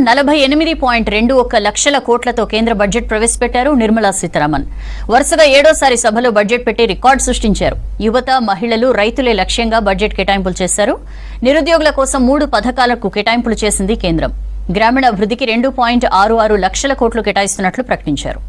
48.21 లక్షల కోట్లతో కేంద్ర బడ్జెట్ ప్రవేశపెట్టారు నిర్మలా సీతారామన్. వరుసగా 7వ సభలో బడ్జెట్ పెట్టి రికార్డు సృష్టించారు. యువత, మహిళలు, రైతులే లక్ష్యంగా బడ్జెట్ కేటాయింపులు చేశారు. నిరుద్యోగుల కోసం 3 పథకాలకు కేటాయింపులు చేసింది కేంద్రం. గ్రామీణ అభివృద్ధికి 2.66 లక్షల కోట్లు కేటాయిస్తున్నట్లు ప్రకటించారు.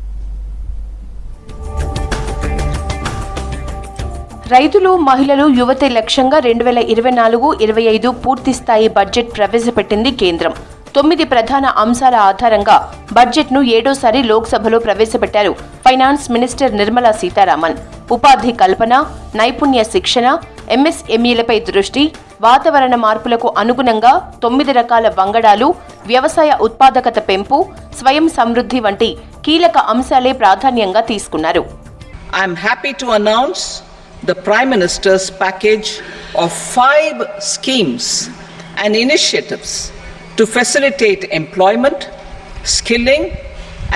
రైతులు, మహిళలు, యువతే లక్ష్యంగా 2024-25 పూర్తిస్థాయి బడ్జెట్ ప్రవేశపెట్టింది కేంద్రం. 9 ప్రధాన అంశాల ఆధారంగా బడ్జెట్ను 7వ లోక్సభలో ప్రవేశపెట్టారు ఫైనాన్స్ మినిస్టర్ నిర్మలా సీతారామన్. ఉపాధి కల్పన, నైపుణ్య శిక్షణ, ఎంఎస్ఎంఈలపై దృష్టి, వాతావరణ మార్పులకు అనుగుణంగా 9 రకాల వంగడాలు, వ్యవసాయ ఉత్పాదకత పెంపు, స్వయం సమృద్ధి వంటి కీలక అంశాలే ప్రాధాన్యంగా తీసుకున్నారు. I'm happy to announce the Prime Minister's package of 5 schemes and initiatives to facilitate employment, skilling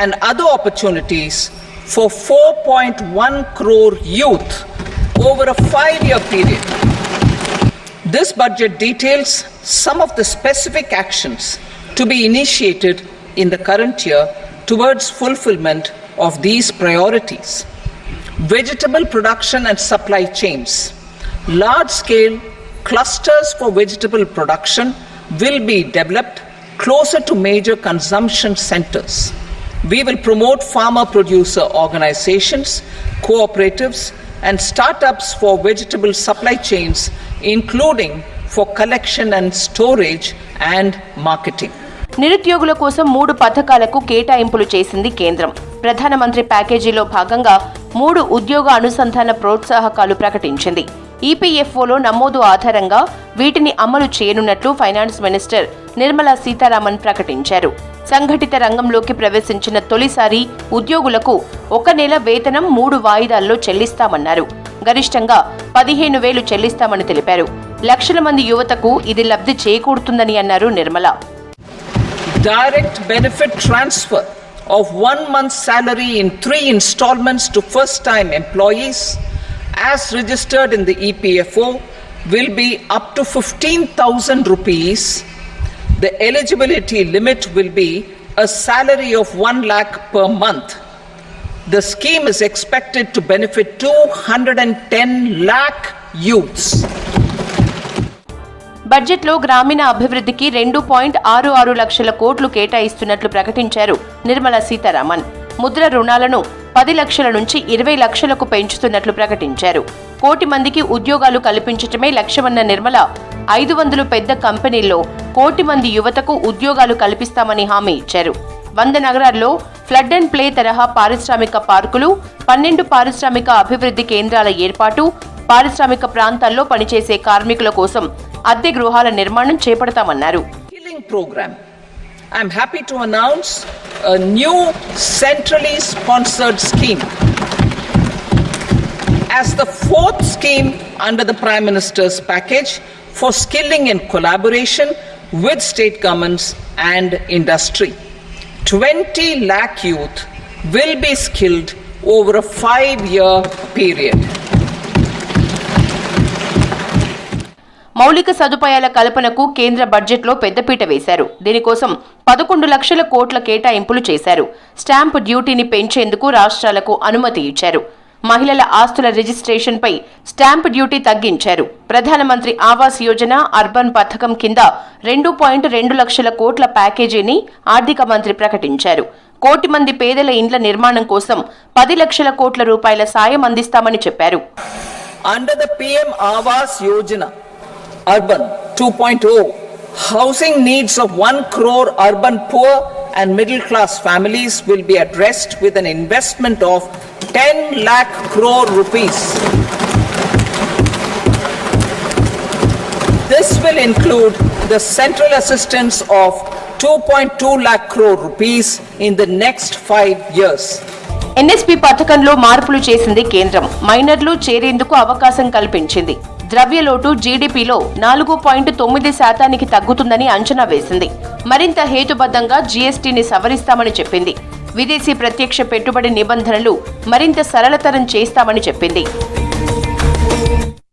and other opportunities for 4.1 crore youth over a 5-year period. This budget details some of the specific actions to be initiated in the current year towards fulfillment of these priorities. Vegetable production and supply chains. Large-scale clusters for vegetable production will be developed closer to major consumption centers. We will promote farmer-producer organizations, cooperatives, and startups for vegetable supply chains, including for collection and storage and marketing. నిరుద్యోగుల కోసం 3 పథకాలకు కేటాయింపులు చేసింది కేంద్రం. ప్రధానమంత్రి ప్యాకేజీలో భాగంగా 3 ఉద్యోగ అనుసంధాన ప్రోత్సాహకాలు ప్రకటించింది. ఈపీఎఫ్ఓలో నమోదు ఆధారంగా వీటిని అమలు చేయనున్నట్లు ఫైనాన్స్ మినిస్టర్ నిర్మలా సీతారామన్ ప్రకటించారు. సంఘటిత రంగంలోకి ప్రవేశించిన తొలిసారి ఉద్యోగులకు 1 నెల వేతనం 3 వాయిదాల్లో చెల్లిస్తామన్నారు. గరిష్టంగా 15,000 చెల్లిస్తామని తెలిపారు. లక్షల మంది యువతకు ఇది లబ్ధి చేకూరుతుందని అన్నారు Nirmala. Direct benefit transfer of 1 month's salary in 3 installments to first-time employees as registered in the EPFO will be up to 15,000 rupees. The eligibility limit will be a salary of 1 lakh per month. The scheme is expected to benefit 210 lakh youths. బడ్జెట్లో గ్రామీణ అభివృద్ధికి 2.66 లక్షల కోట్లు కేటాయిస్తున్నట్లు ప్రకటించారు నిర్మలా సీతారామన్. ముద్ర రుణాలను 10 లక్షల నుంచి 20 లక్షలకు పెంచుతున్నట్లు ప్రకటించారు. 1 కోటి మందికి ఉద్యోగాలు కల్పించటమే లక్ష్యమన్న నిర్మల 500 పెద్ద కంపెనీల్లో 1 కోటి మంది యువతకు ఉద్యోగాలు కల్పిస్తామని హామీ ఇచ్చారు. 100 నగరాల్లో ఫ్లడ్ అండ్ ప్లే తరహా పారిశ్రామిక పార్కులు, 12 పారిశ్రామిక అభివృద్ధి కేంద్రాల ఏర్పాటు, పారిశ్రామిక ప్రాంతాల్లో పనిచేసే కార్మికుల కోసం అద్దె గృహాల నిర్మాణం చేపడతామన్నారు. I'm happy to announce a new centrally sponsored scheme as the 4th scheme under the Prime Minister's package for skilling in collaboration with state governments and industry. 20 lakh youth will be skilled over a 5-year period. మౌలిక సదుపాయాల కల్పనకు కేంద్ర బడ్జెట్లో పెద్దపీట వేశారు. దీనికోసం 11 లక్షల కోట్ల కేటాయింపులు చేశారు. స్టాంప్ డ్యూటీని పెంచేందుకు రాష్ట్రాలకు అనుమతి ఇచ్చారు. మహిళల ఆస్తుల రిజిస్ట్రేషన్పై స్టాంప్ డ్యూటీ తగ్గించారు. ప్రధానమంత్రి ఆవాస్ యోజన అర్బన్ పథకం కింద 2.2 లక్షల కోట్ల ప్యాకేజీని ఆర్థిక మంత్రి ప్రకటించారు. 1 కోటి మంది పేదల ఇండ్ల నిర్మాణం కోసం 10 లక్షల కోట్ల రూపాయల సాయం అందిస్తామని చెప్పారు. Under the PM Awas Yojana Urban 2.0, housing needs of 1 crore urban poor and middle class families will be addressed with an investment of 10 lakh crore rupees. This will include the central assistance of 2.2 lakh crore rupees in the next 5 years. NSP పథకంలో మార్పులు చేసింది కేంద్రం. మైనర్లు చేరేందుకు అవకాశం కల్పించింది. ద్రవ్యలోటు జీడీపీలో 4.9% తగ్గుతుందని అంచనా వేసింది. మరింత హేతుబద్ధంగా జీఎస్టీని సవరిస్తామని చెప్పింది. విదేశీ ప్రత్యక్ష పెట్టుబడి నిబంధనలు మరింత సరళతరం చేస్తామని చెప్పింది.